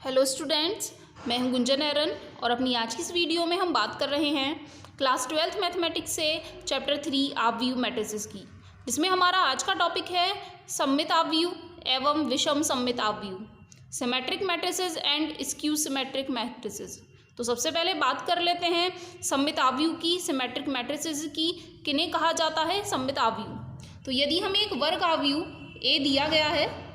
Hello students, मैं हूं गुंजन एरन और अपनी आज की इस वीडियो में हम बात कर रहे हैं क्लास 12th मैथमेटिक्स से चैप्टर 3 आव्यूह मैट्रिसेस की, जिसमें हमारा आज का टॉपिक है सममित आव्यूह एवं विषम सममित आव्यूह, symmetric matrices and skew symmetric matrices. तो सबसे पहले बात कर लेते हैं सममित आव्यूह की, सिमेट्रिक मैट्रिसेस की। किन्हें कहा जाता है सममित आव्यूह? तो यदि हमें एक वर्ग आव्यूह ए दिया गया है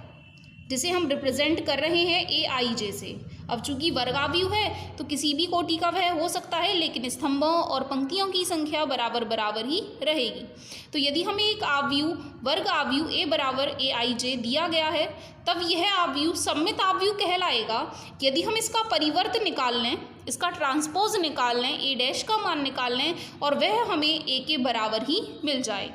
जिसे हम रिप्रेजेंट कर रहे हैं ए आई जे से। अब चूंकि वर्ग आव्यूह है तो किसी भी कोटि का वह हो सकता है, लेकिन स्तंभों और पंक्तियों की संख्या बराबर बराबर ही रहेगी। तो यदि हमें एक आव्यूह वर्ग आव्यूह ए बराबर ए आई जे दिया गया है, तब यह आव्यूह सममित आव्यूह कहलाएगा यदि हम इसका परिवर्त निकाल लें, इसका ट्रांसपोज निकाल लें, ए डैश का मान निकाल लें और वह हमें ए के बराबर ही मिल जाए।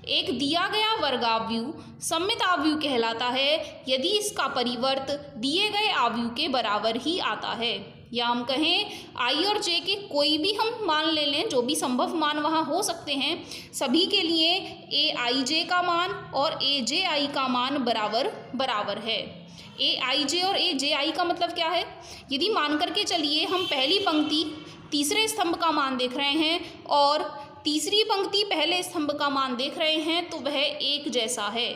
एक दिया गया वर्ग आव्यूह सममित आव्यूह कहलाता है यदि इसका परिवर्त दिए गए आव्यूह के बराबर ही आता है, या हम कहें आई और जे के कोई भी हम मान ले लें, जो भी संभव मान वहाँ हो सकते हैं, सभी के लिए ए आई जे का मान और ए जे आई का मान बराबर बराबर है। ए आई जे और ए जे आई का मतलब क्या है? यदि मान करके चलिए हम पहली पंक्ति तीसरे स्तंभ का मान देख रहे हैं और तीसरी पंक्ति पहले स्तंभ का मान देख रहे हैं, तो वह एक जैसा है।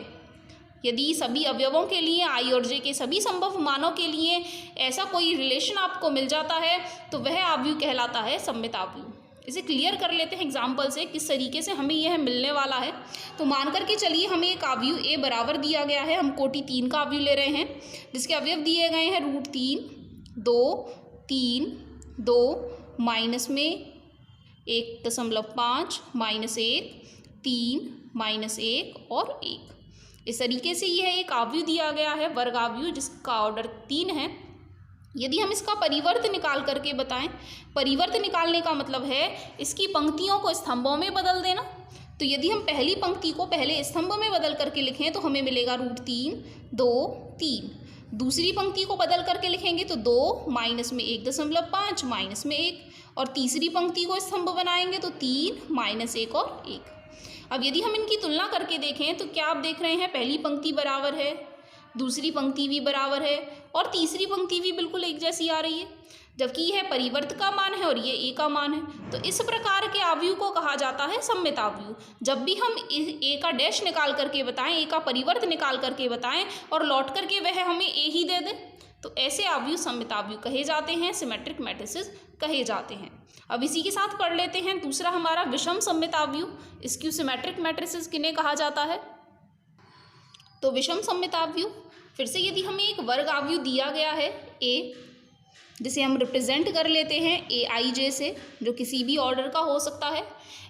यदि सभी अवयवों के लिए आई और जे के सभी संभव मानों के लिए ऐसा कोई रिलेशन आपको मिल जाता है, तो वह आव्यूह कहलाता है सममित आव्यूह। इसे क्लियर कर लेते हैं एग्जाम्पल से, किस तरीके से हमें यह मिलने वाला है। तो मान करके चलिए हमें एक आव्यूह ए बराबर दिया गया है, हम कोटि 3 का आव्यूह ले रहे हैं, जिसके अवयव दिए गए हैं √3, 2, 3, 2 माइनस में 1.5 -1, 3 -1 और 1। इस तरीके से यह एक आव्यूह दिया गया है वर्ग आव्यूह, जिसका ऑर्डर 3 है। यदि हम इसका परिवर्त निकाल करके बताएं, परिवर्त निकालने का मतलब है इसकी पंक्तियों को स्तंभों में बदल देना। तो यदि हम पहली पंक्ति को पहले स्तंभ में बदल करके लिखें तो हमें मिलेगा √3, 2, 3। दूसरी पंक्ति को बदल करके लिखेंगे तो 2 माइनस में 1.5 माइनस में 1, और तीसरी पंक्ति को स्तंभ बनाएंगे तो 3 -1 और 1। अब यदि हम इनकी तुलना करके देखें तो क्या आप देख रहे हैं, पहली पंक्ति बराबर है, दूसरी पंक्ति भी बराबर है और तीसरी पंक्ति भी बिल्कुल एक जैसी आ रही है, जबकि यह परिवर्त का मान है और ये ए का मान है। तो इस प्रकार के आव्यूह को कहा जाता है सममित आव्यूह। जब भी हम ए का डैश निकाल करके बताएं, ए का परिवर्त निकाल करके बताएं और लौट करके वह हमें ए ही दे दे, तो ऐसे आव्यूह सममित आव्यूह कहे जाते हैं, सिमेट्रिक मैट्रिसेस कहे जाते हैं। अब इसी के साथ पढ़ लेते हैं दूसरा हमारा विषम सममित आव्यूह, स्क्यू सिमेट्रिक मैट्रिसेस किन्हें कहा जाता है? तो विषम सममित आव्यूह, फिर से यदि हमें एक वर्ग आव्यूह दिया गया है ए, जिसे हम रिप्रेजेंट कर लेते हैं ए आई जे से, जो किसी भी ऑर्डर का हो सकता है।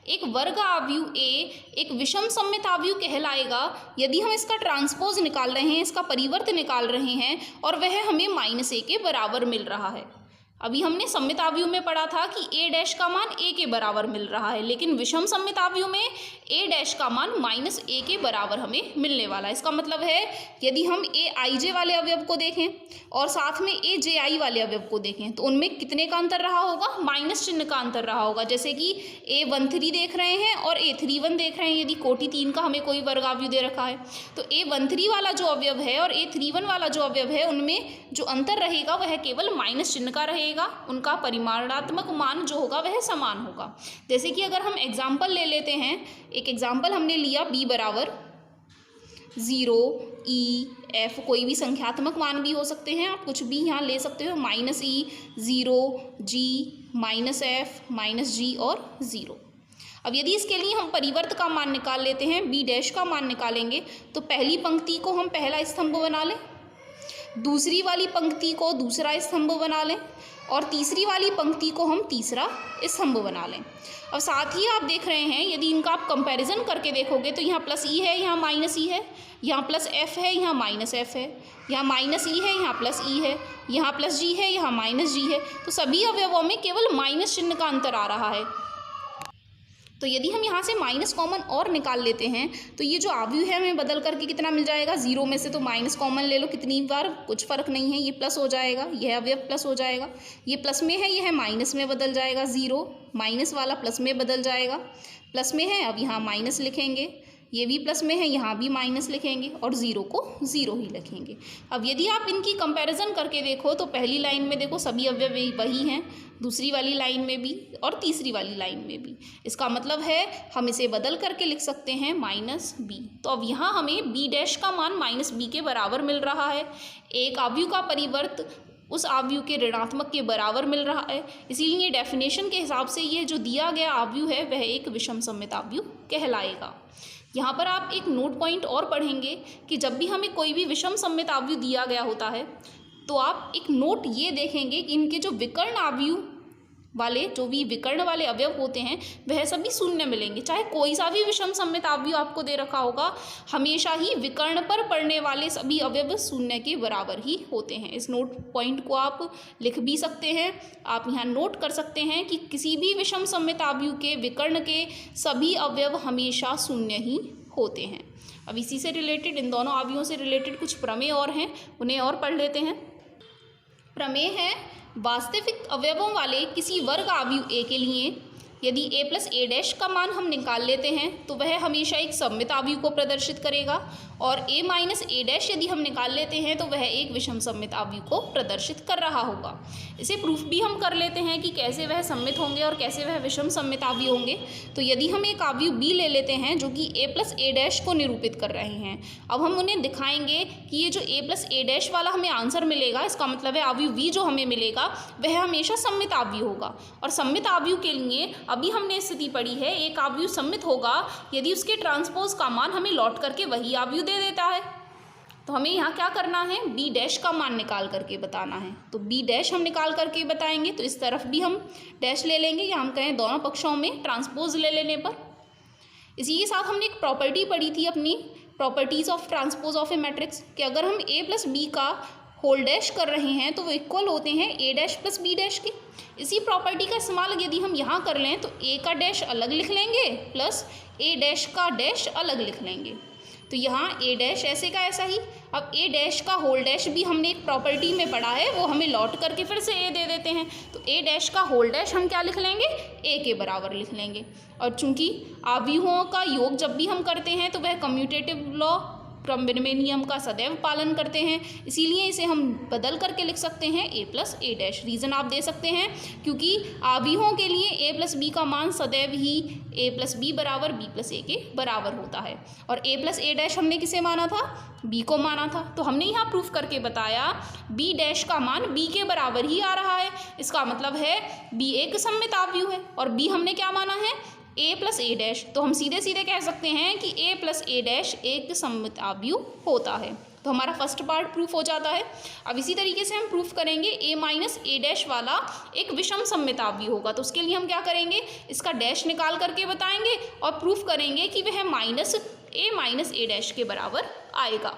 एक वर्ग आव्यूह ए एक विषम सममित आव्यूह कहलाएगा यदि हम इसका ट्रांसपोज निकाल रहे हैं, इसका परिवर्त निकाल रहे हैं और वह हमें -a के बराबर मिल रहा है। अभी हमने सममित आव्यूह में पढ़ा था कि ए डैश का मान ए के बराबर मिल रहा है, लेकिन विषम सममित आव्यूह में ए डैश का मान -a के बराबर हमें मिलने वाला है। इसका मतलब है यदि हम ए आई जे वाले अवयव को देखें और साथ में ए जे आई वाले अवयव को देखें, तो उनमें कितने का अंतर रहा होगा? माइनस चिन्ह का अंतर रहा होगा। जैसे कि A13 देख रहे हैं और A31 देख रहे हैं, यदि कोटि 3 का हमें कोई वर्ग आव्यूह दे रखा है, तो A13 वाला जो अवयव है और A31 वाला जो अवयव है, उनमें जो अंतर रहेगा वह केवल माइनस चिन्ह का रहेगा। उनका परिमाणात्मक मान जो होगा वह समान होगा। जैसे कि अगर हम एग्जाम्पल ले लेते हैं, एक एग्जाम्पल हमने लिया b बराबर 0, e, f, कोई भी संख्यात्मक मान भी हो सकते हैं, आप कुछ भी यहाँ ले सकते हो, -e, 0, g, -f, -g और 0। अब यदि इसके लिए हम परिवर्त का मान निकाल लेते हैं, b डैश का मान निकालेंगे, तो पहली पंक्ति को हम पहला स्तंभ बना लें, दूसरी वाली पंक्ति को दूसरा स्तंभ बना लें और तीसरी वाली पंक्ति को हम तीसरा स्तंभ बना लें। और साथ ही आप देख रहे हैं, यदि इनका आप कंपैरिजन करके देखोगे तो यहाँ +e है, यहाँ -e है, यहाँ +f है, यहाँ -f है, यहाँ -e है, यहाँ +e है, यहाँ +g है, यहाँ -g है। तो सभी अवयवों में केवल माइनस चिन्ह का अंतर आ रहा है। तो यदि हम यहाँ से माइनस कॉमन और निकाल लेते हैं तो ये जो आव्यूह है हमें बदल करके कितना मिल जाएगा? 0 में से तो माइनस कॉमन ले लो कितनी बार, कुछ फ़र्क नहीं है, ये प्लस हो जाएगा, यह अवयव प्लस हो जाएगा, ये प्लस में है, यह माइनस में बदल जाएगा, 0 माइनस वाला प्लस में बदल जाएगा, प्लस में है, अब यहाँ माइनस लिखेंगे, ये भी प्लस में है, यहाँ भी माइनस लिखेंगे और ज़ीरो को ज़ीरो ही लिखेंगे। अब यदि आप इनकी कंपैरिजन करके देखो तो पहली लाइन में देखो सभी अवयव वही हैं, दूसरी वाली लाइन में भी और तीसरी वाली लाइन में भी। इसका मतलब है हम इसे बदल करके लिख सकते हैं माइनस बी। तो अब यहाँ हमें बी डैश का मान माइनस बी के बराबर मिल रहा है। एक आव्यूह का परिवर्त उस आव्यूह के ऋणात्मक के बराबर मिल रहा है, इसीलिए डेफिनेशन के हिसाब से यह जो दिया गया आव्यूह है वह एक विषम सममित आव्यूह कहलाएगा। यहाँ पर आप एक नोट पॉइंट और पढ़ेंगे कि जब भी हमें कोई भी विषम सममित आव्यूह दिया गया होता है तो आप एक नोट ये देखेंगे कि इनके जो विकर्ण आव्यूह वाले जो भी विकर्ण वाले अवयव होते हैं वह सभी शून्य मिलेंगे। चाहे कोई सा भी विषम सममित आव्यूह आपको दे रखा होगा, हमेशा ही विकर्ण पर पड़ने वाले सभी अवयव शून्य के बराबर ही होते हैं। इस नोट पॉइंट को आप लिख भी सकते हैं, आप यहाँ नोट कर सकते हैं कि किसी भी विषम सममित आव्यूह के विकर्ण के सभी अवयव हमेशा शून्य ही होते हैं। अब इसी से रिलेटेड, इन दोनों आव्यूहों से रिलेटेड कुछ प्रमेय और हैं, उन्हें और पढ़ लेते हैं। प्रमेय है, वास्तविक अवयवों वाले किसी वर्ग आव्यूह ए के लिए यदि a प्लस ए डैश का मान हम निकाल लेते हैं तो वह हमेशा एक सममित आव्यूह को प्रदर्शित करेगा, और a माइनस ए डैश यदि हम निकाल लेते हैं तो वह एक विषम सममित आव्यूह को प्रदर्शित कर रहा होगा। इसे प्रूफ भी हम कर लेते हैं कि कैसे वह सममित होंगे और कैसे वह विषम सममित आव्यूह होंगे। तो यदि हम एक आव्यूह b ले लेते हैं जो कि a प्लस ए डैश को निरूपित कर रहे हैं, अब हम उन्हें दिखाएंगे कि ये जो a प्लस ए डैश वाला हमें आंसर मिलेगा, इसका मतलब है आव्यूह v जो हमें मिलेगा वह हमेशा सममित आव्यूह होगा। और सममित आव्यूह के लिए अभी हमने स्थिति पढ़ी है, एक आव्यूह सममित होगा यदि उसके ट्रांसपोज का मान हमें लौट करके वही आव्यूह दे देता है। तो हमें यहाँ क्या करना है, बी डैश का मान निकाल करके बताना है। तो बी डैश हम निकाल करके बताएंगे, तो इस तरफ भी हम डैश ले लेंगे या हम कहें दोनों पक्षों में ट्रांसपोज ले लेने पर। इसी के साथ हमने एक प्रॉपर्टी पढ़ी थी अपनी properties of transpose of A matrix, कि अगर हम ए प्लस बी का होल डैश कर रहे हैं तो वो इक्वल होते हैं ए डैश प्लस बी डैश के। इसी प्रॉपर्टी का इस्तेमाल यदि हम यहाँ कर लें तो ए का डैश अलग लिख लेंगे प्लस ए डैश का डैश अलग लिख लेंगे। तो यहाँ ए डैश ऐसे का ऐसा ही। अब ए डैश का होल डैश भी हमने एक प्रॉपर्टी में पढ़ा है, वो हमें लौट करके फिर से ए दे देते हैं। तो ए डैश का होल डैश हम क्या लिख लेंगे, ए के बराबर लिख लेंगे। और चूंकि आव्यूहों का योग जब भी हम करते हैं तो वह कम्यूटेटिव लॉ क्रम विनिमय नियम का सदैव पालन करते हैं, इसीलिए इसे हम बदल करके लिख सकते हैं ए प्लस ए डैश। रीज़न आप दे सकते हैं क्योंकि आव्यूहों के लिए ए प्लस बी का मान सदैव ही ए प्लस बी बराबर बी प्लस ए के बराबर होता है। और ए प्लस ए डैश हमने किसे माना था, बी को माना था। तो हमने यहाँ प्रूफ करके बताया बी डैश का मान बी के बराबर ही आ रहा है। इसका मतलब है बी एक सममित आव्यूह है और बी हमने क्या माना है, ए प्लस ए डैश। तो हम सीधे सीधे कह सकते हैं कि ए प्लस ए डैश एक सममित आव्यूह होता है। तो हमारा फर्स्ट पार्ट प्रूफ हो जाता है। अब इसी तरीके से हम प्रूफ करेंगे ए माइनस ए डैश वाला एक विषम सममित आव्यूह होगा। तो उसके लिए हम क्या करेंगे, इसका डैश निकाल करके बताएंगे और प्रूफ करेंगे कि वह माइनस ए डैश के बराबर आएगा।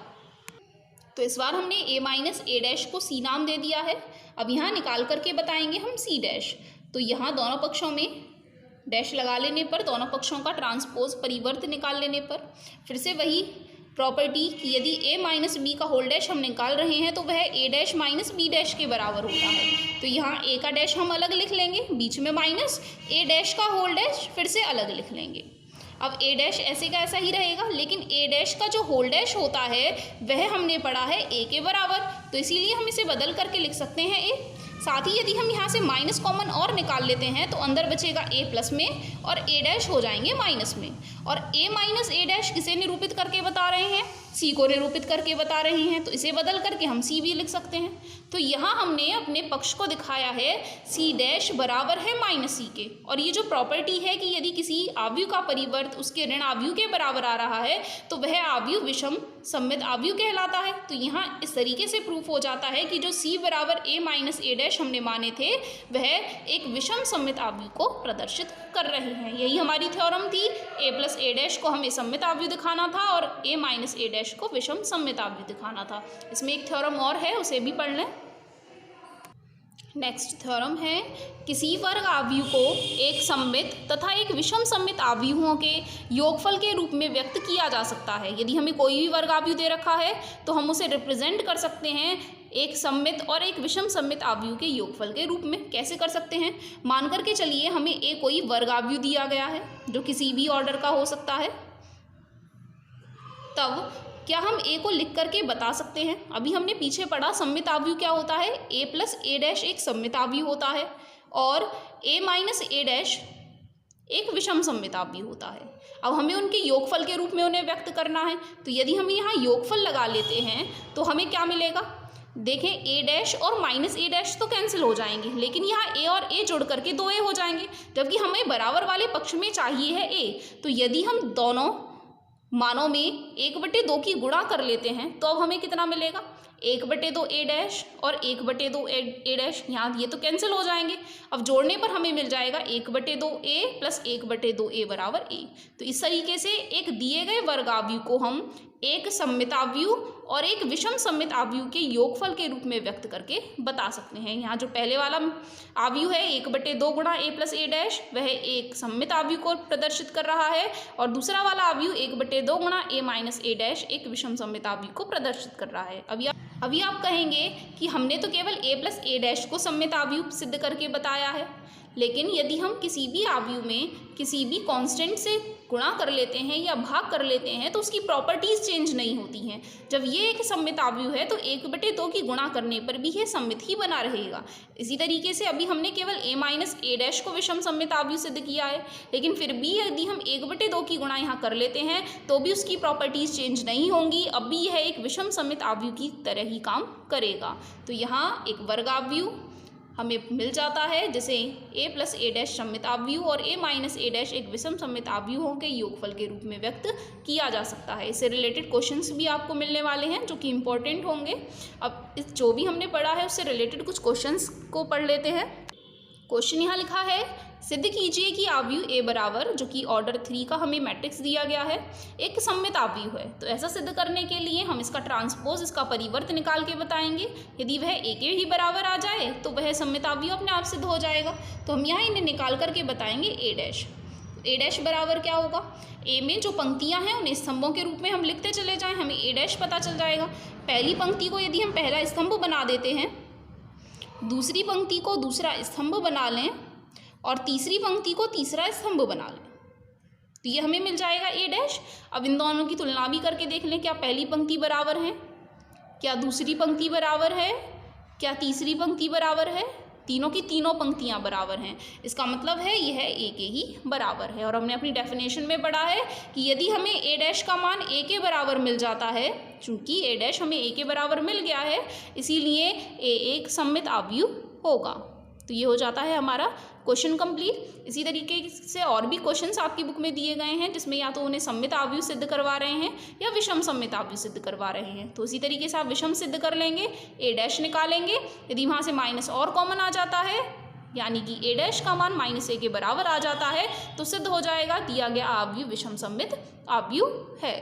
तो इस बार हमने ए माइनस ए डैश को सी नाम दे दिया है। अब यहाँ निकाल करके बताएंगे हम सी डैश। तो यहाँ दोनों पक्षों में डैश लगा लेने पर, दोनों पक्षों का ट्रांसपोज परिवर्त निकाल लेने पर, फिर से वही प्रॉपर्टी कि यदि a माइनस बी का होल डैश हम निकाल रहे हैं तो वह a dash minus B dash के बराबर होता है। तो यहाँ a का डैश हम अलग लिख लेंगे, बीच में माइनस, a डैश का होल डैश फिर से अलग लिख लेंगे। अब a डैश ऐसे का ऐसा ही रहेगा, लेकिन a डैश का जो होल डैश होता है वह हमने पढ़ा है a के बराबर, तो इसीलिए हम इसे बदल करके लिख सकते हैं a। साथ ही यदि हम यहाँ से माइनस कॉमन और निकाल लेते हैं तो अंदर बचेगा a प्लस में और a डैश हो जाएंगे माइनस में। और a माइनस ए डैश किसे निरूपित करके बता रहे हैं, c को निरूपित करके बता रहे हैं, तो इसे बदल करके हम c भी लिख सकते हैं। तो यहाँ हमने अपने पक्ष को दिखाया है c डैश बराबर है माइनस c के। और ये जो प्रॉपर्टी है कि यदि किसी आव्यूह का परिवर्त उसके ऋण आव्यूह के बराबर आ रहा है तो वह आव्यूह विषम सममित आव्यूह कहलाता है। तो यहाँ इस तरीके से प्रूफ हो जाता है कि जो c बराबर a माइनस ए डैश हमने माने थे वह एक विषम सममित आव्यूह को प्रदर्शित कर रहे हैं। यही हमारी थ्योरम थी, a प्लस ए डैश को हमें सममित आव्यूह दिखाना था और a माइनस ए डैश को विषम सममित आव्यूह दिखाना था। इसमें एक थ्योरम और है, उसे भी पढ़ लें। नेक्स्ट थ्योरम है, किसी वर्ग आव्यूह को एक सममित तथा एक विषम सममित आव्यूहों के योगफल के रूप में व्यक्त किया जा सकता है। यदि हमें कोई भी वर्ग आव्यूह दे रखा है तो हम उसे रिप्रेजेंट कर सकते हैं एक सममित और एक विषम सममित आव्यूह के योगफल के रूप में। कैसे कर सकते हैं, मान करके चलिए हमें एक कोई वर्ग आव्यूह दिया गया है जो किसी भी ऑर्डर का हो सकता है। तब क्या हम ए को लिख करके बता सकते हैं? अभी हमने पीछे पढ़ा सममित आव्यूह क्या होता है, ए प्लस ए डैश एक सममित आव्यूह होता है और ए माइनस ए डैश एक विषम सममित आव्यूह होता है। अब हमें उनके योगफल के रूप में उन्हें व्यक्त करना है, तो यदि हम यहाँ योगफल लगा लेते हैं तो हमें क्या मिलेगा? देखें, ए डैश और माइनस ए डैश तो कैंसिल हो जाएंगे, लेकिन यहाँ ए और ए जोड़ करके 2a हो जाएंगे, जबकि हमें बराबर वाले पक्ष में चाहिए है a। तो यदि हम दोनों मानों में 1/2 की गुणा कर लेते हैं तो अब हमें कितना मिलेगा? 1/2 ए डैश और 1/2 ए डैश, यहाँ ये तो कैंसिल हो जाएंगे। अब जोड़ने पर हमें मिल जाएगा 1/2 ए प्लस 1/2 ए बराबर ए। तो इस तरीके से एक दिए गए वर्गाव्यूह को हम एक सममित आव्यूह और एक विषम सममित आव्यूह के योगफल के रूप में व्यक्त करके बता सकते हैं। यहाँ जो पहले वाला आव्यूह है 1/2 गुणा ए प्लस ए डैश, वह एक सममित आव्यूह को प्रदर्शित कर रहा है, और दूसरा वाला आव्यूह 1/2 गुणा ए माइनस ए डैश एक विषम सममित आव्यूह को प्रदर्शित कर रहा है। अभी आप कहेंगे कि हमने तो केवल ए प्लस ए डैश को सममित आव्यूह सिद्ध करके बताया है, लेकिन यदि हम किसी भी आव्यूह में किसी भी कांस्टेंट से गुणा कर लेते हैं या भाग कर लेते हैं तो उसकी प्रॉपर्टीज़ चेंज नहीं होती हैं। जब ये एक सममित आव्यूह है तो 1/2 की गुणा करने पर भी ये सममित ही बना रहेगा। इसी तरीके से अभी हमने केवल ए माइनस ए डैश को विषम सममित आव्यूह सिद्ध किया है, लेकिन फिर भी यदि हम 1/2 की गुणा यहाँ कर लेते हैं तो भी उसकी प्रॉपर्टीज़ चेंज नहीं होंगी, अब भी यह एक विषम सममित आव्यूह की तरह ही काम करेगा। तो यहाँ एक वर्गाव्यूह हमें मिल जाता है जिसे ए प्लस ए डैश सममित आव्यूह और ए माइनस ए डैश एक विषम सममित आव्यूहों के योगफल के रूप में व्यक्त किया जा सकता है। इससे रिलेटेड क्वेश्चंस भी आपको मिलने वाले हैं जो कि इम्पोर्टेंट होंगे। अब इस जो भी हमने पढ़ा है उससे रिलेटेड कुछ क्वेश्चंस को पढ़ लेते हैं। क्वेश्चन यहाँ लिखा है, सिद्ध कीजिए कि आव्यूह ए बराबर, जो कि ऑर्डर 3 का हमें मैट्रिक्स दिया गया है, एक सममित आव्यूह है। तो ऐसा सिद्ध करने के लिए हम इसका ट्रांसपोज, इसका परिवर्त निकाल के बताएंगे। यदि वह ए के ही बराबर आ जाए तो वह सममित आव्यूह अपने आप सिद्ध हो जाएगा। तो हम यहाँ इन्हें निकाल करके बताएंगे ए डैश। ए डैश बराबर क्या होगा? ए में जो पंक्तियाँ हैं उन्हें स्तंभों के रूप में हम लिखते चले जाएँ, हमें ए डैश पता चल जाएगा। पहली पंक्ति को यदि हम पहला स्तंभ बना देते हैं, दूसरी पंक्ति को दूसरा स्तंभ बना लें और तीसरी पंक्ति को तीसरा स्तंभ बना लें, तो ये हमें मिल जाएगा ए डैश। अब इन दोनों की तुलना भी करके देख लें, क्या पहली पंक्ति बराबर है, क्या दूसरी पंक्ति बराबर है, क्या तीसरी पंक्ति बराबर है? तीनों की तीनों पंक्तियां बराबर हैं, इसका मतलब है यह ए के ही बराबर है। और हमने अपनी डेफिनेशन में पढ़ा है कि यदि हमें ए डैश का मान ए के बराबर मिल जाता है, चूंकि ए डैश हमें ए के बराबर मिल गया है, इसीलिए ए एक सममित आव्यूह होगा। तो ये हो जाता है हमारा क्वेश्चन कंप्लीट। इसी तरीके से और भी क्वेश्चंस आपकी बुक में दिए गए हैं जिसमें या तो उन्हें सममित आव्यूह सिद्ध करवा रहे हैं या विषम सममित आव्यूह सिद्ध करवा रहे हैं। तो इसी तरीके से आप विषम सिद्ध कर लेंगे, ए डैश निकालेंगे, यदि वहाँ से माइनस और कॉमन आ जाता है, यानी कि ए डैश का मान माइनस ए के बराबर आ जाता है, तो सिद्ध हो जाएगा दिया गया आव्यूह विषम सममित आव्यूह है।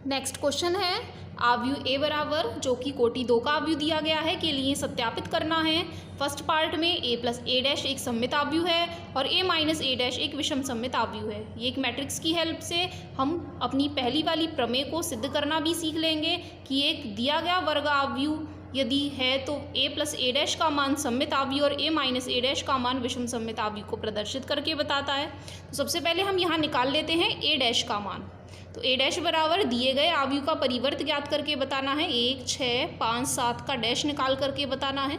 नेक्स्ट क्वेश्चन है, आव्यूह ए बराबर, जो कि कोटि 2 का आव्यूह दिया गया है, के लिए सत्यापित करना है। फर्स्ट पार्ट में ए प्लस ए डैश एक सममित आव्यूह है और ए माइनस ए डैश एक विषम सममित आव्यूह है। ये एक मैट्रिक्स की हेल्प से हम अपनी पहली वाली प्रमेय को सिद्ध करना भी सीख लेंगे कि एक दिया गया वर्ग आव्यूह यदि है तो ए प्लस ए डैश का मान सममित आव्यूह और ए माइनस ए डैश का मान विषम सममित आव्यूह को प्रदर्शित करके बताता है। तो सबसे पहले हम यहाँ निकाल लेते हैं ए डैश का मान। तो ए डैश बराबर दिए गए आव्यूह का परिवर्त ज्ञात करके बताना है, 1, 6, 5, 7 का डैश निकाल करके बताना है,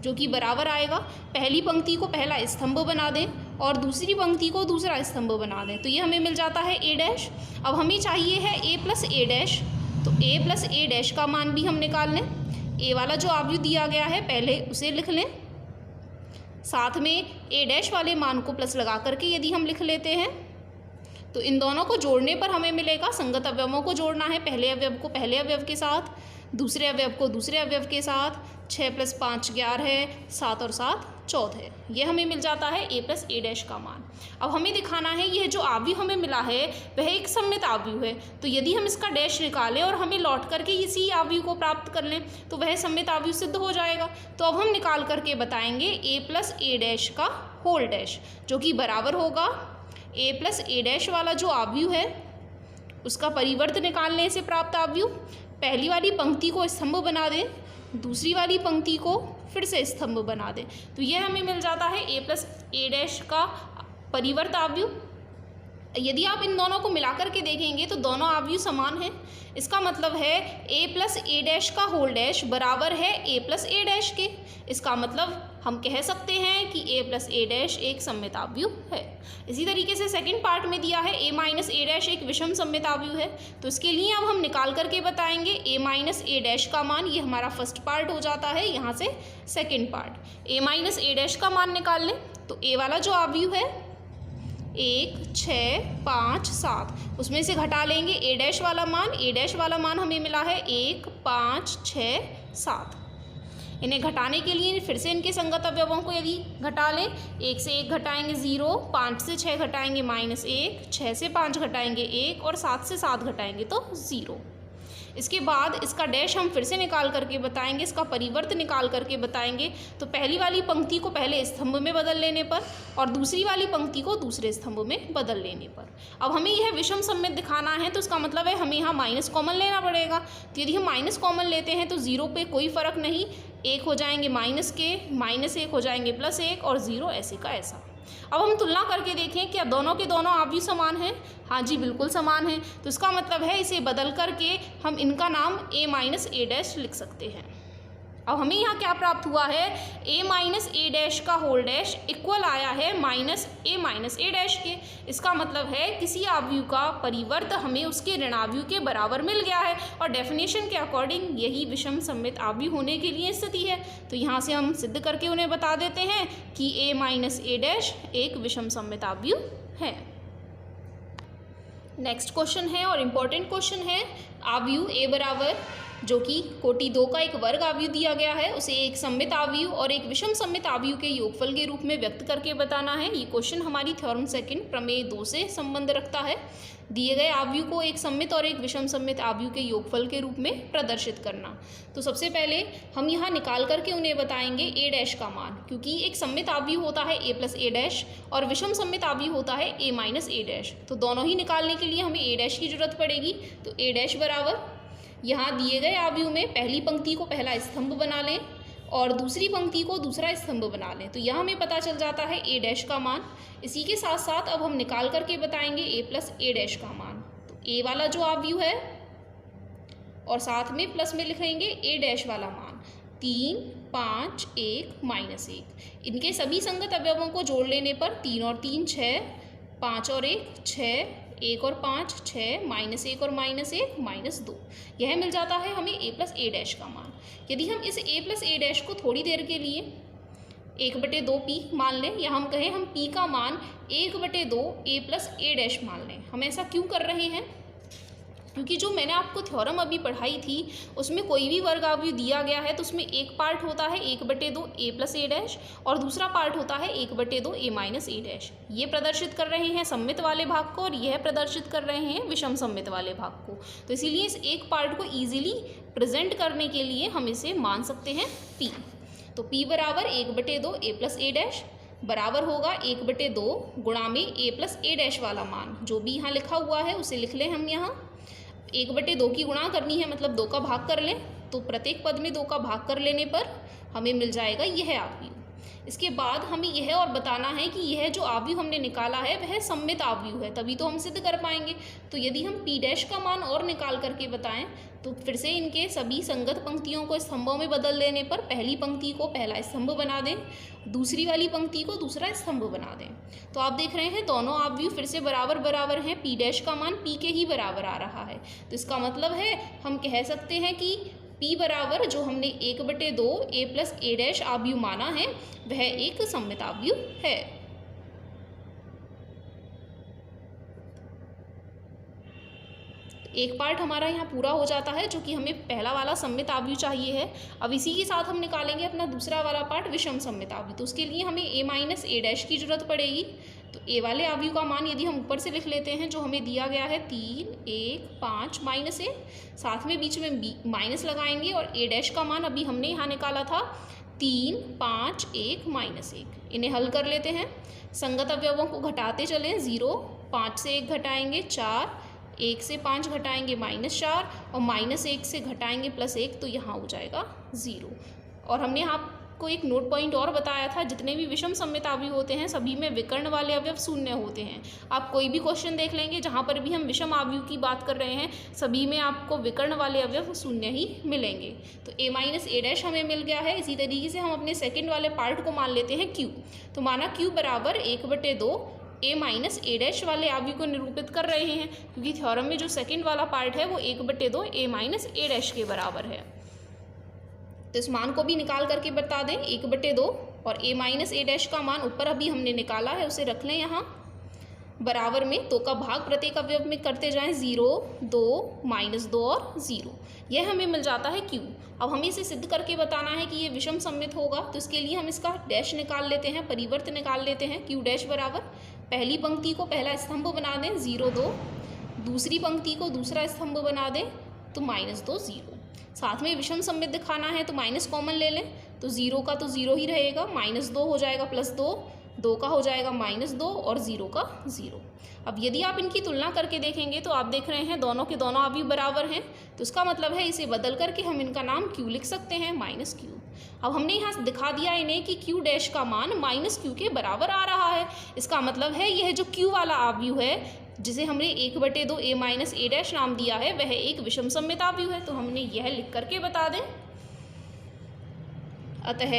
जो कि बराबर आएगा। पहली पंक्ति को पहला स्तंभ बना दें और दूसरी पंक्ति को दूसरा स्तंभ बना दें, तो ये हमें मिल जाता है ए डैश। अब हमें चाहिए है ए प्लस ए डैश, तो ए प्लस ए डैश का मान भी हम निकाल लें। ए वाला जो आव्यूह दिया गया है पहले उसे लिख लें, साथ में ए डैश वाले मान को प्लस लगा करके यदि हम लिख लेते हैं तो इन दोनों को जोड़ने पर हमें मिलेगा, संगत अवयवों को जोड़ना है, पहले अवयव को पहले अवयव के साथ, दूसरे अवयव को दूसरे अवयव के साथ। 6 + 5 11 है, 7 और 7 14 है। ये हमें मिल जाता है ए प्लस ए डैश का मान। अब हमें दिखाना है यह जो आव्यूह हमें मिला है वह एक सममित आव्यूह है, तो यदि हम इसका डैश निकालें और हमें लौट करके इसी आव्यूह को प्राप्त कर लें तो वह सममित आव्यूह सिद्ध हो जाएगा। तो अब हम निकाल करके बताएंगे ए प्लस ए डैश का होल डैश, जो कि बराबर होगा ए प्लस ए डैश वाला जो आव्यूह है उसका परिवर्त निकालने से प्राप्त आव्यूह। पहली वाली पंक्ति को स्तंभ बना दें, दूसरी वाली पंक्ति को फिर से स्तंभ बना दें, तो यह हमें मिल जाता है ए प्लस ए डैश का परिवर्त आव्यूह। यदि आप इन दोनों को मिलाकर के देखेंगे तो दोनों अवयव समान हैं। इसका मतलब है a प्लस ए डैश का होल डैश बराबर है a प्लस ए डैश के। इसका मतलब हम कह सकते हैं कि a प्लस ए डैश एक सममित अवयव है। इसी तरीके से सेकंड पार्ट में दिया है a माइनस ए डैश एक विषम सममित अवयव है। तो इसके लिए अब हम निकाल करके बताएंगे a माइनस ए डैश का मान। ये हमारा फर्स्ट पार्ट हो जाता है। यहाँ से second part a minus A dash का मान निकाल लें तो a वाला जो अवयव है 1, 6, 5, 7 उसमें से घटा लेंगे a डैश वाला मान। a डैश वाला मान हमें मिला है 1, 5, 6, 7। इन्हें घटाने के लिए फिर से इनके संगत अवयवों को यदि घटा लें, 1 से 1 घटाएंगे 0, 5 से 6 घटाएंगे -1, 6 से 5 घटाएंगे 1 और 7 से 7 घटाएंगे तो 0। इसके बाद इसका डैश हम फिर से निकाल करके बताएंगे, इसका परिवर्त निकाल करके बताएंगे। तो पहली वाली पंक्ति को पहले स्तंभ में बदल लेने पर और दूसरी वाली पंक्ति को दूसरे स्तंभ में बदल लेने पर। अब हमें यह विषम सममित दिखाना है तो इसका मतलब है हमें यहाँ माइनस कॉमन लेना पड़ेगा। तो यदि हम माइनस कॉमन लेते हैं तो 0 पे कोई फ़र्क नहीं, 1 हो जाएंगे माइनस के, -1 हो जाएंगे +1 और 0 ऐसे का ऐसा। अब हम तुलना करके देखें क्या दोनों के दोनों अवयव समान हैं। हाँ जी, बिल्कुल समान हैं। तो इसका मतलब है इसे बदल करके हम इनका नाम a माइनस ए डैश लिख सकते हैं। अब हमें यहाँ क्या प्राप्त हुआ है, a माइनस ए डैश का होल डैश इक्वल आया है -a माइनस ए डैश के। इसका मतलब है किसी अवयव का परिवर्त हमें उसके ऋणावयव के बराबर मिल गया है और डेफिनेशन के अकॉर्डिंग यही विषम सममित अवयव होने के लिए स्थिति है। तो यहाँ से हम सिद्ध करके उन्हें बता देते हैं कि a माइनस ए डैश एक विषम सममित अवयव है। नेक्स्ट क्वेश्चन है और इम्पॉर्टेंट क्वेश्चन है, अवयव a बराबर जो कि कोटि 2 का एक वर्ग अवयव दिया गया है उसे एक सममित अवयव और एक विषम सममित अवयव के योगफल के रूप में व्यक्त करके बताना है। ये क्वेश्चन हमारी थ्योरम सेकंड प्रमेय 2 से संबंध रखता है। दिए गए अवयव को एक सममित और एक विषम सममित अवयव के योगफल के रूप में प्रदर्शित करना। तो सबसे पहले हम यहाँ निकाल करके उन्हें बताएंगे a डैश का मान, क्योंकि एक सममित अवयव होता है a प्लस ए डैश और विषम सममित अवयव होता है a माइनस ए डैश। तो दोनों ही निकालने के लिए हमें a डैश की जरूरत पड़ेगी। तो a डैश बराबर यहाँ दिए गए अवयव में पहली पंक्ति को पहला स्तंभ बना लें और दूसरी पंक्ति को दूसरा स्तंभ बना लें। तो यहाँ हमें पता चल जाता है a डैश का मान। इसी के साथ साथ अब हम निकाल करके बताएंगे a प्लस ए डैश का मान। तो a वाला जो अवयव है और साथ में प्लस में लिखेंगे a डैश वाला मान 3, 5, 1, -1। इनके सभी संगत अवयवों को जोड़ लेने पर 3 और 3 6, 5 और 1 6, 1 और 5 6, -1 और -1 -2। यह मिल जाता है हमें a प्लस ए डैश का मान। यदि हम इस a प्लस ए डैश को थोड़ी देर के लिए 1/2p मान लें या हम कहें हम p का मान 1/2 a प्लस ए डैश मान लें। हम ऐसा क्यों कर रहे हैं, क्योंकि जो मैंने आपको थ्योरम अभी पढ़ाई थी उसमें कोई भी वर्ग अवयव दिया गया है तो उसमें एक पार्ट होता है 1/2 a प्लस ए डैश और दूसरा पार्ट होता है 1/2 a माइनस ए डैश। ये प्रदर्शित कर रहे हैं सममित वाले भाग को और यह प्रदर्शित कर रहे हैं विषम सममित वाले भाग को। तो इसीलिए इस एक पार्ट को ईजिली प्रेजेंट करने के लिए हम इसे मान सकते हैं p। तो p बराबर 1/2 a प्लस ए डैश बराबर होगा 1/2 गुणा में a प्लस ए डैश वाला मान। जो भी यहाँ लिखा हुआ है उसे लिख लें हम। यहाँ 1/2 की गुणा करनी है मतलब 2 का भाग कर लें, तो प्रत्येक पद में 2 का भाग कर लेने पर हमें मिल जाएगा यह अवयव। इसके बाद हमें यह और बताना है कि यह जो अवयव हमने निकाला है वह सममित अवयव है, तभी तो हम सिद्ध कर पाएंगे। तो यदि हम p डैश का मान और निकाल करके बताएं तो फिर से इनके सभी संगत पंक्तियों को स्तंभों में बदल देने पर पहली पंक्ति को पहला स्तंभ बना दें, दूसरी वाली पंक्ति को दूसरा स्तंभ बना दें। तो आप देख रहे हैं दोनों अवयव फिर से बराबर बराबर हैं, p डैश का मान p के ही बराबर आ रहा है। तो इसका मतलब है हम कह सकते हैं कि p बराबर जो हमने 1/2 a प्लस ए डैश अवयव माना है वह एक सममित अवयव है। एक पार्ट हमारा यहाँ पूरा हो जाता है जो कि हमें पहला वाला सममित अवयव चाहिए है। अब इसी के साथ हम निकालेंगे अपना दूसरा वाला पार्ट विषम सममित अवयव। तो उसके लिए हमें a माइनस ए डैश की जरूरत पड़ेगी। तो a वाले अवयव का मान यदि हम ऊपर से लिख लेते हैं जो हमें दिया गया है 3, 1, 5, -1, साथ में बीच में माइनस लगाएंगे और a डैश का मान अभी हमने यहाँ निकाला था 3, 5, 1, -1। इन्हें हल कर लेते हैं। संगत अवयवों को घटाते चलें। 0, 5 से 1 घटाएंगे 4, 1 से 5 घटाएंगे -4 और -1 से घटाएंगे +1, तो यहाँ हो जाएगा 0। और हमने यहाँ आपको एक नोट पॉइंट और बताया था, जितने भी विषम सममित अवयव होते हैं सभी में विकर्ण वाले अवयव शून्य होते हैं। आप कोई भी क्वेश्चन देख लेंगे जहाँ पर भी हम विषम अवयव की बात कर रहे हैं सभी में आपको विकर्ण वाले अवयव शून्य ही मिलेंगे। तो a माइनस ए डैश हमें मिल गया है। इसी तरीके से हम अपने सेकेंड वाले पार्ट को मान लेते हैं q। तो माना q बराबर 1/2 a माइनस ए डैश वाले अवयव को निरूपित कर रहे हैं, क्योंकि थ्योरम में जो सेकेंड वाला पार्ट है वो 1/2 a माइनस ए डैश के बराबर है। तो इस मान को भी निकाल करके बता दें 1/2 और a माइनस ए डैश का मान ऊपर अभी हमने निकाला है उसे रख लें यहाँ बराबर में 2 का भाग प्रत्येक अवयव में करते जाएं 0, 2, -2 और 0। यह हमें मिल जाता है q। अब हमें इसे सिद्ध करके बताना है कि ये विषम सममित होगा, तो इसके लिए हम इसका डैश निकाल लेते हैं, परिवर्त निकाल लेते हैं। q डैश बराबर पहली पंक्ति को पहला स्तंभ बना दें 0, 2, दूसरी पंक्ति को दूसरा स्तंभ बना दें तो -2, 0। साथ में विषम सममित दिखाना है तो माइनस कॉमन ले लें, तो 0 का तो 0 ही रहेगा, -2 हो जाएगा +2, 2 का हो जाएगा -2 और 0 का 0। अब यदि आप इनकी तुलना करके देखेंगे तो आप देख रहे हैं दोनों के दोनों अवयव बराबर हैं, तो इसका मतलब है इसे बदल करके हम इनका नाम q लिख सकते हैं -q। अब हमने यहाँ दिखा दिया इन्हें कि q डैश का मान -q के बराबर आ रहा है। इसका मतलब है यह जो q वाला अवयव है जिसे हमने 1/2 a माइनस ए डैश नाम दिया है वह एक विषम सममित अवयव है। तो हमने यह लिख करके बता दें, अतः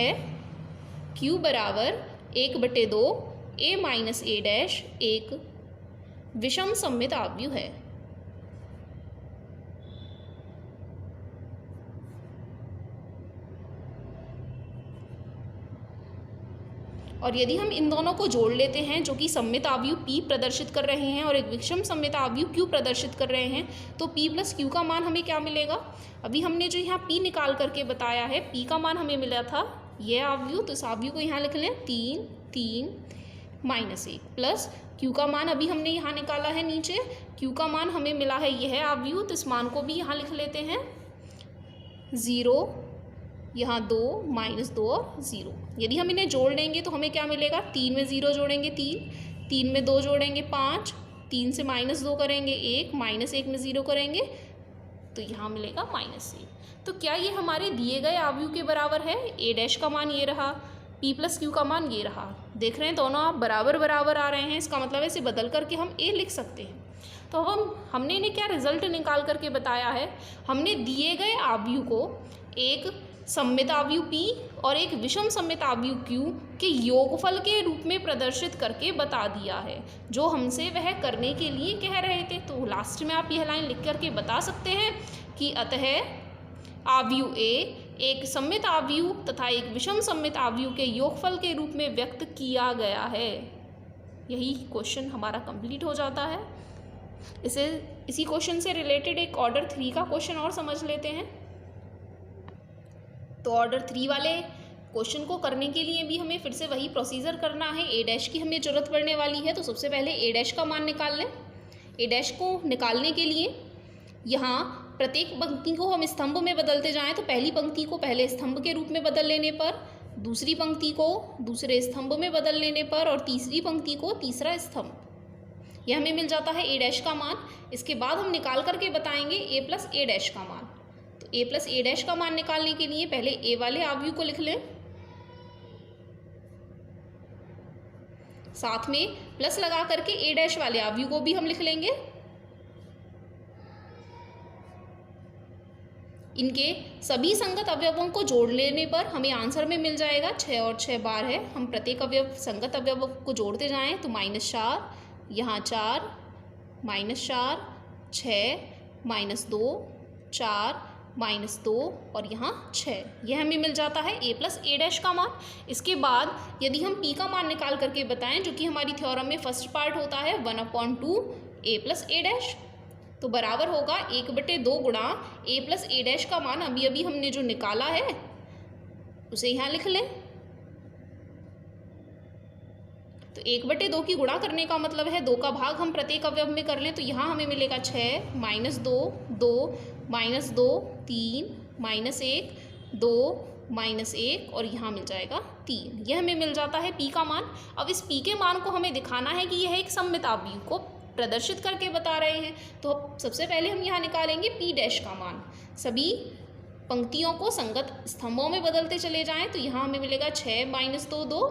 q बराबर 1/2 a माइनस ए डैश एक विषम सममित अवयव है। और यदि हम इन दोनों को जोड़ लेते हैं जो कि सममित अवयव p प्रदर्शित कर रहे हैं और एक विषम सममित अवयव q प्रदर्शित कर रहे हैं, तो p प्लस q का मान हमें क्या मिलेगा। अभी हमने जो यहाँ p निकाल करके बताया है p का मान हमें मिला था यह अवयव, तो इस अवयव को यहाँ लिख लें 3, 3 -1 प्लस q का मान अभी हमने यहाँ निकाला है नीचे, q का मान हमें मिला है यह अवयव, तो इस मान को भी यहाँ लिख लेते हैं 0, यहाँ 2, -2 और 0। यदि हम इन्हें जोड़ लेंगे तो हमें क्या मिलेगा, 3 में 0 जोड़ेंगे 3, 3 में 2 जोड़ेंगे 5, 3 से -2 करेंगे 1, -1 में 0 करेंगे तो यहाँ मिलेगा -1। तो क्या ये हमारे दिए गए अवयव के बराबर है। a डैश का मान ये रहा, p प्लस q का मान ये रहा। देख रहे हैं दोनों आप बराबर बराबर आ रहे हैं, इसका मतलब है इसे बदल करके हम a लिख सकते हैं। तो हमने इन्हें क्या रिजल्ट निकाल करके बताया है, हमने दिए गए अवयव को एक सममित अवयव p और एक विषम सममित अवयव q के योगफल के रूप में प्रदर्शित करके बता दिया है, जो हमसे वह करने के लिए कह रहे थे। तो लास्ट में आप यह लाइन लिख करके बता सकते हैं कि अतः अवयव a एक सममित अवयव तथा एक विषम सममित अवयव के योगफल के रूप में व्यक्त किया गया है। यही क्वेश्चन हमारा कंप्लीट हो जाता है। इसी क्वेश्चन से रिलेटेड एक ऑर्डर 3 का क्वेश्चन और समझ लेते हैं। तो ऑर्डर 3 वाले क्वेश्चन को करने के लिए भी हमें फिर से वही प्रोसीजर करना है। a डैश की हमें ज़रूरत पड़ने वाली है, तो सबसे पहले a डैश का मान निकाल लें। a डैश को निकालने के लिए यहाँ प्रत्येक पंक्ति को हम स्तंभ में बदलते जाएं, तो पहली पंक्ति को पहले स्तंभ के रूप में बदल लेने पर, दूसरी पंक्ति को दूसरे स्तंभ में बदल लेने पर और तीसरी पंक्ति को तीसरा स्तंभ, यह हमें मिल जाता है a डैश का मान। इसके बाद हम निकाल करके बताएंगे a प्लस ए डैश का मान। तो a प्लस ए डैश का मान निकालने के लिए पहले a वाले अवयव को लिख लें, साथ में प्लस लगा करके a डैश वाले अवयव को भी हम लिख लेंगे। इनके सभी संगत अवयवों को जोड़ लेने पर हमें आंसर में मिल जाएगा 6 और 6 बार है। हम प्रत्येक अवयव संगत अवयवों को जोड़ते जाएं तो -4, यहाँ 4, -4, 6, -2, 4, -2 और यहाँ 6, यह हमें मिल जाता है a प्लस ए डैश का मान। इसके बाद यदि हम p का मान निकाल करके बताएं, जो कि हमारी थ्योरम में फर्स्ट पार्ट होता है 1/2 a प्लस ए डैश, तो बराबर होगा 1/2 गुणा a प्लस ए डैश का मान अभी हमने जो निकाला है उसे यहाँ लिख लें। तो 1/2 की गुणा करने का मतलब है 2 का भाग हम प्रत्येक अवयव में कर लें, तो यहाँ हमें मिलेगा 6, -2, 2, -2, 3, -1, 2, -1 और यहाँ मिल जाएगा 3। यह हमें मिल जाता है p का मान। अब इस p के मान को हमें दिखाना है कि यह एक सममित अवयव को प्रदर्शित करके बता रहे हैं। तो सबसे पहले हम यहाँ निकालेंगे p डैश का मान। सभी पंक्तियों को संगत स्तंभों में बदलते चले जाएं तो यहाँ हमें मिलेगा 6 - 2 2,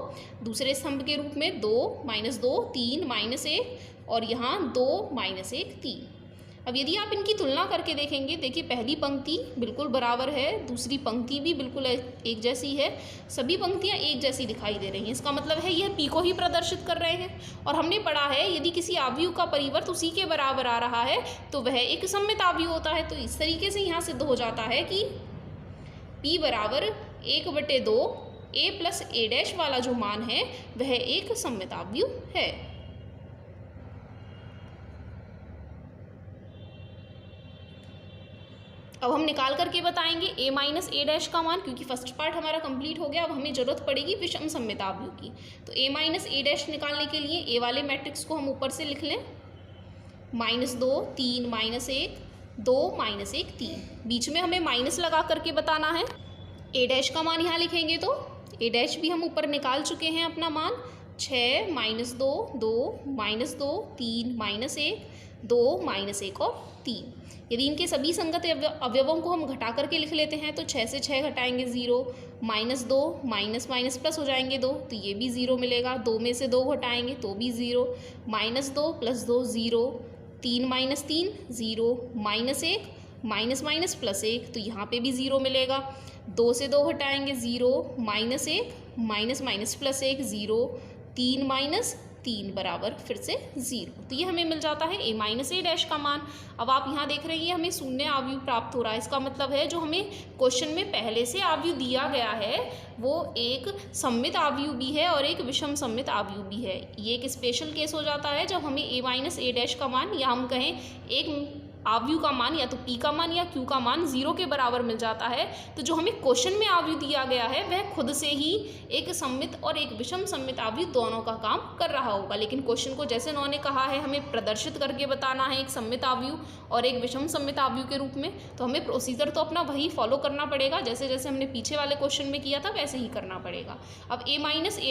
दूसरे स्तंभ के रूप में 2 - 2 3 - 1 और यहाँ 2 - 1 3। अब यदि आप इनकी तुलना करके देखेंगे, देखिए पहली पंक्ति बिल्कुल बराबर है, दूसरी पंक्ति भी बिल्कुल एक जैसी है, सभी पंक्तियाँ एक जैसी दिखाई दे रही हैं। इसका मतलब है यह पी को ही प्रदर्शित कर रहे हैं। और हमने पढ़ा है यदि किसी आव्यूह का परिवर्त उसी के बराबर आ रहा है तो वह एक सममित आव्यूह होता है। तो इस तरीके से यहाँ सिद्ध हो जाता है कि P बराबर 1/2 a + a' वाला जो मान है वह एक सममित आव्यूह है। अब हम निकाल करके बताएंगे a - a' का मान, क्योंकि फर्स्ट पार्ट हमारा कंप्लीट हो गया। अब हमें जरूरत पड़ेगी विषम सममित आव्यूह की। तो a - a' निकालने के लिए a वाले मैट्रिक्स को हम ऊपर से लिख लें, -2 3 - 1 2 - 1 3। बीच में हमें माइनस लगा करके बताना है। a' का मान यहाँ लिखेंगे तो a' भी हम ऊपर निकाल चुके हैं अपना मान, 6 - 2 2 - 2 3 - 1 2 - 1 और 3। यदि इनके सभी संगत अवयवों को हम घटा करके लिख लेते हैं तो 6 से 6 घटाएंगे 0, -2 माइनस प्लस हो जाएंगे 2 तो ये भी 0 मिलेगा। 2 में से 2 घटाएंगे तो भी 0, -2 + 2 0, 3 - 3 0, -1 माइनस प्लस 1 तो यहाँ पे भी 0 मिलेगा। 2 से 2 घटाएंगे 0, -1 माइनस प्लस 1 0, 3 - 3 बराबर फिर से 0। तो ये हमें मिल जाता है a - a' का मान। अब आप यहाँ देख रहे हैं हमें शून्य आव्यूह प्राप्त हो रहा है। इसका मतलब है जो हमें क्वेश्चन में पहले से आव्यूह दिया गया है वो एक सममित आव्यूह भी है और एक विषम सममित आव्यूह भी है। ये एक स्पेशल केस हो जाता है जब हमें a - a' का मान, या हम कहें एक आव्यूह का मान या तो p का मान या q का मान 0 के बराबर मिल जाता है। तो जो हमें क्वेश्चन में आव्यूह दिया गया है वह खुद से ही एक सममित और एक विषम सममित आव्यूह दोनों का काम कर रहा होगा। लेकिन क्वेश्चन को जैसे उन्होंने कहा है हमें प्रदर्शित करके बताना है एक सममित आव्यूह और एक विषम सममित आव्यूह के रूप में, तो हमें प्रोसीजर तो अपना वही फॉलो करना पड़ेगा जैसे जैसे हमने पीछे वाले क्वेश्चन में किया था वैसे ही करना पड़ेगा। अब a -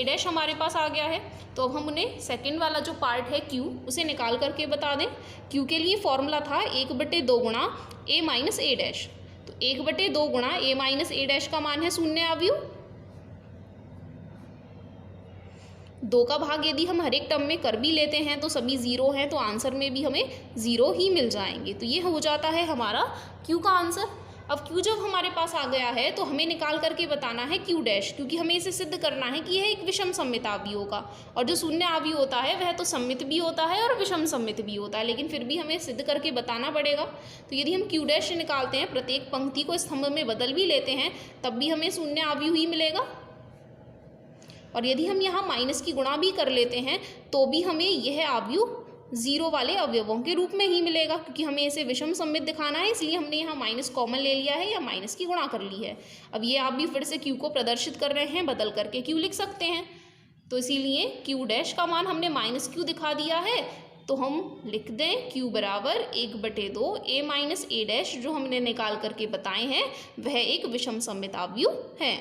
a' हमारे पास आ गया है तो अब हम उन्हें सेकेंड वाला जो पार्ट है q उसे निकाल करके बता दें। q के लिए फॉर्मूला था 1/2 गुणा a - a'। तो 1/2 गुणा a - a' का मान है शून्य आव्यूह। 2 का भाग यदि हम हर एक टर्म में कर भी लेते हैं तो सभी 0 हैं तो आंसर में भी हमें 0 ही मिल जाएंगे। तो ये हो जाता है हमारा q का आंसर। अब q जब हमारे पास आ गया है तो हमें निकाल करके बताना है q', क्योंकि हमें इसे सिद्ध करना है कि यह एक विषम सममित आव्यूह होगा। और जो शून्य आव्यूह होता है वह तो सममित भी होता है और विषम सममित भी होता है, लेकिन फिर भी हमें सिद्ध करके बताना पड़ेगा। तो यदि हम q' निकालते हैं, प्रत्येक पंक्ति को स्तंभ में बदल भी लेते हैं तब भी हमें शून्य आव्यूह ही मिलेगा। और यदि हम यहाँ माइनस की गुणा भी कर लेते हैं तो भी हमें यह आव्यूह 0 वाले अवयवों के रूप में ही मिलेगा, क्योंकि हमें इसे विषम सममित दिखाना है इसलिए हमने यहाँ माइनस कॉमन ले लिया है या माइनस की गुणा कर ली है। अब ये आप भी फिर से q को प्रदर्शित कर रहे हैं, बदल करके q लिख सकते हैं। तो इसीलिए q' का मान हमने -q दिखा दिया है तो हम लिख दें q बराबर 1/2 a - a' जो हमने निकाल करके बताए हैं वह एक विषम सममित आव्यूह है।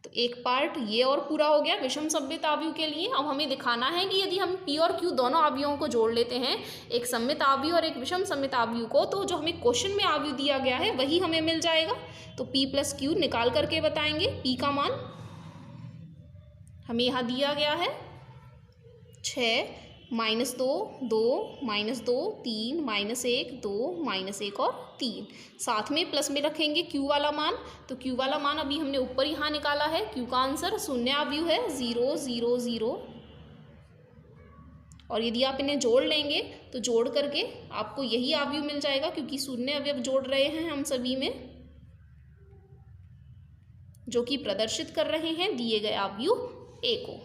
तो एक पार्ट ये और पूरा हो गया विषम सममित आव्यूह के लिए। अब हमें दिखाना है कि यदि हम p और q दोनों आव्यूहों को जोड़ लेते हैं, एक सममित आव्यूह और एक विषम सममित आव्यूह को, तो जो हमें क्वेश्चन में आव्यूह दिया गया है वही हमें मिल जाएगा। तो p + q निकाल करके बताएंगे। p का मान हमें यहाँ दिया गया है 6 -2 2 -2 3 -1 2 -1 और 3। साथ में प्लस में रखेंगे q वाला मान। तो q वाला मान अभी हमने ऊपर यहाँ निकाला है। q का आंसर शून्य आव्यूह है 0 0 0। और यदि आप इन्हें जोड़ लेंगे तो जोड़ करके आपको यही आव्यूह मिल जाएगा, क्योंकि शून्य अवयव जोड़ रहे हैं हम सभी में, जो कि प्रदर्शित कर रहे हैं दिए गए आव्यूह a को।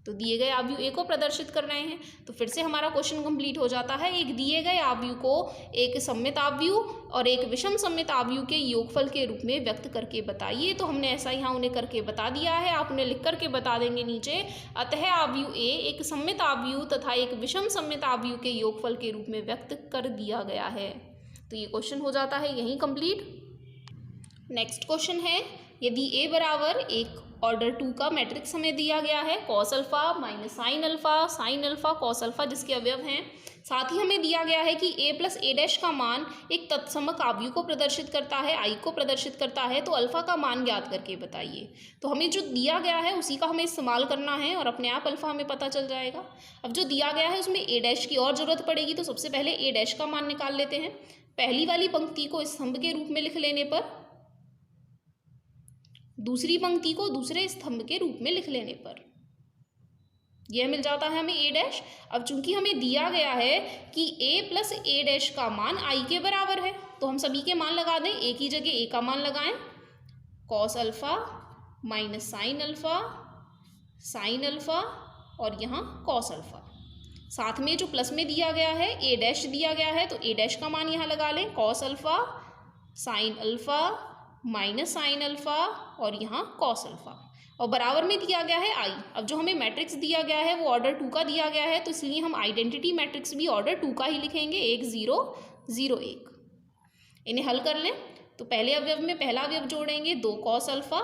तो दिए गए आव्यूह a को प्रदर्शित कर रहे हैं। तो फिर से हमारा क्वेश्चन कंप्लीट हो जाता है। एक दिए गए आव्यूह को एक सममित आव्यूह और एक विषम सममित आव्यूह के योगफल के रूप में व्यक्त करके बताइए। तो हमने ऐसा यहाँ उन्हें करके बता दिया है, आप उन्हें लिख करके बता देंगे नीचे। अतः आव्यूह a एक सममित आव्यूह तथा एक विषम सममित आव्यूह के योगफल के रूप में व्यक्त कर दिया गया है। तो ये क्वेश्चन हो जाता है यहीं कंप्लीट। नेक्स्ट क्वेश्चन है, यदि a बराबर एक ऑर्डर 2 का मैट्रिक्स हमें दिया गया है, cos alpha minus sine alpha cos alpha जिसके अवयव हैं। साथ ही हमें दिया गया है कि a प्लस ए डैश का मान एक तत्समक आव्यूह को प्रदर्शित करता है, आई को प्रदर्शित करता है, तो अल्फा का मान ज्ञात करके बताइए। तो हमें जो दिया गया है उसी का हमें इस्तेमाल करना है और अपने आप अल्फा हमें पता चल जाएगा। अब जो दिया गया है उसमें ए डैश की और ज़रूरत पड़ेगी, तो सबसे पहले ए डैश का मान निकाल लेते हैं। पहली वाली पंक्ति को स्तंभ के रूप में लिख लेने पर, दूसरी पंक्ति को दूसरे स्तंभ के रूप में लिख लेने पर यह मिल जाता है हमें ए डैश। अब चूंकि हमें दिया गया है कि a प्लस ए डैश का मान i के बराबर है, तो हम सभी के मान लगा दें। a की जगह a का मान लगाएं, cos alpha minus sine alpha और यहाँ कॉस अल्फा। साथ में जो प्लस में दिया गया है ए डैश दिया गया है, तो ए डैश का मान यहाँ लगा लें, cos alpha sine alpha minus sine alpha और यहाँ कॉस अल्फा, और बराबर में दिया गया है आई। अब जो हमें मैट्रिक्स दिया गया है वो ऑर्डर 2 का दिया गया है, तो इसलिए हम आइडेंटिटी मैट्रिक्स भी ऑर्डर 2 का ही लिखेंगे, 1 0 0 1। इन्हें हल कर लें तो पहले अवयव में पहला अवयव जोड़ेंगे 2 कॉस अल्फा,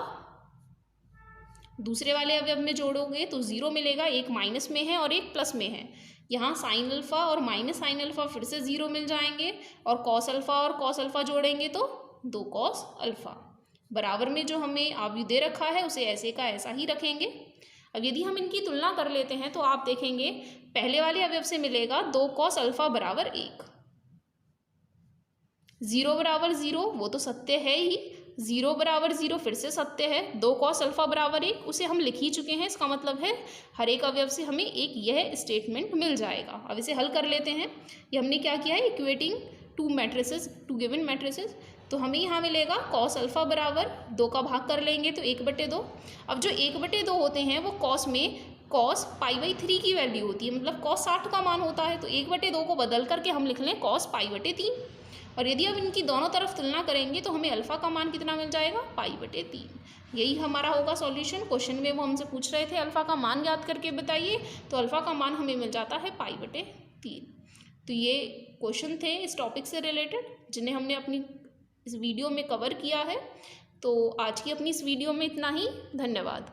दूसरे वाले अवयव में जोड़ोगे तो 0 मिलेगा, एक माइनस में है और एक प्लस में है। यहाँ साइन अल्फा और माइनस साइन अल्फा फिर से 0 मिल जाएंगे, और कॉस अल्फा जोड़ेंगे तो 2 कॉस अल्फा। बराबर में जो हमें आव्यूह दे रखा है उसे ऐसे का ऐसा ही रखेंगे। अब यदि हम इनकी तुलना कर लेते हैं तो आप देखेंगे पहले वाले अवयव से मिलेगा 2 कॉस अल्फा बराबर 1, 0 बराबर 0 वो तो सत्य है ही, 0 बराबर 0 फिर से सत्य है, 2 कॉस अल्फा बराबर 1 उसे हम लिख ही चुके हैं। इसका मतलब है हर एक अवयव से हमें एक यह स्टेटमेंट मिल जाएगा। अब इसे हल कर लेते हैं। ये हमने क्या किया है, इक्वेटिंग टू गिवन मैट्रिसेस। तो हमें यहाँ मिलेगा कॉस अल्फा बराबर 2 का भाग कर लेंगे तो 1/2। अब जो 1/2 होते हैं वो कॉस में कॉस π/3 की वैल्यू होती है, मतलब कॉस 60 का मान होता है, तो 1/2 को बदल करके हम लिख लें कॉस π/3। और यदि अब इनकी दोनों तरफ तुलना करेंगे तो हमें अल्फा का मान कितना मिल जाएगा, π/3। यही हमारा होगा सॉल्यूशन। क्वेश्चन में वो हमसे पूछ रहे थे अल्फा का मान याद करके बताइए, तो अल्फा का मान हमें मिल जाता है π/3। तो ये क्वेश्चन थे इस टॉपिक से रिलेटेड जिन्हें हमने अपनी इस वीडियो में कवर किया है। तो आज की अपनी इस वीडियो में इतना ही। धन्यवाद।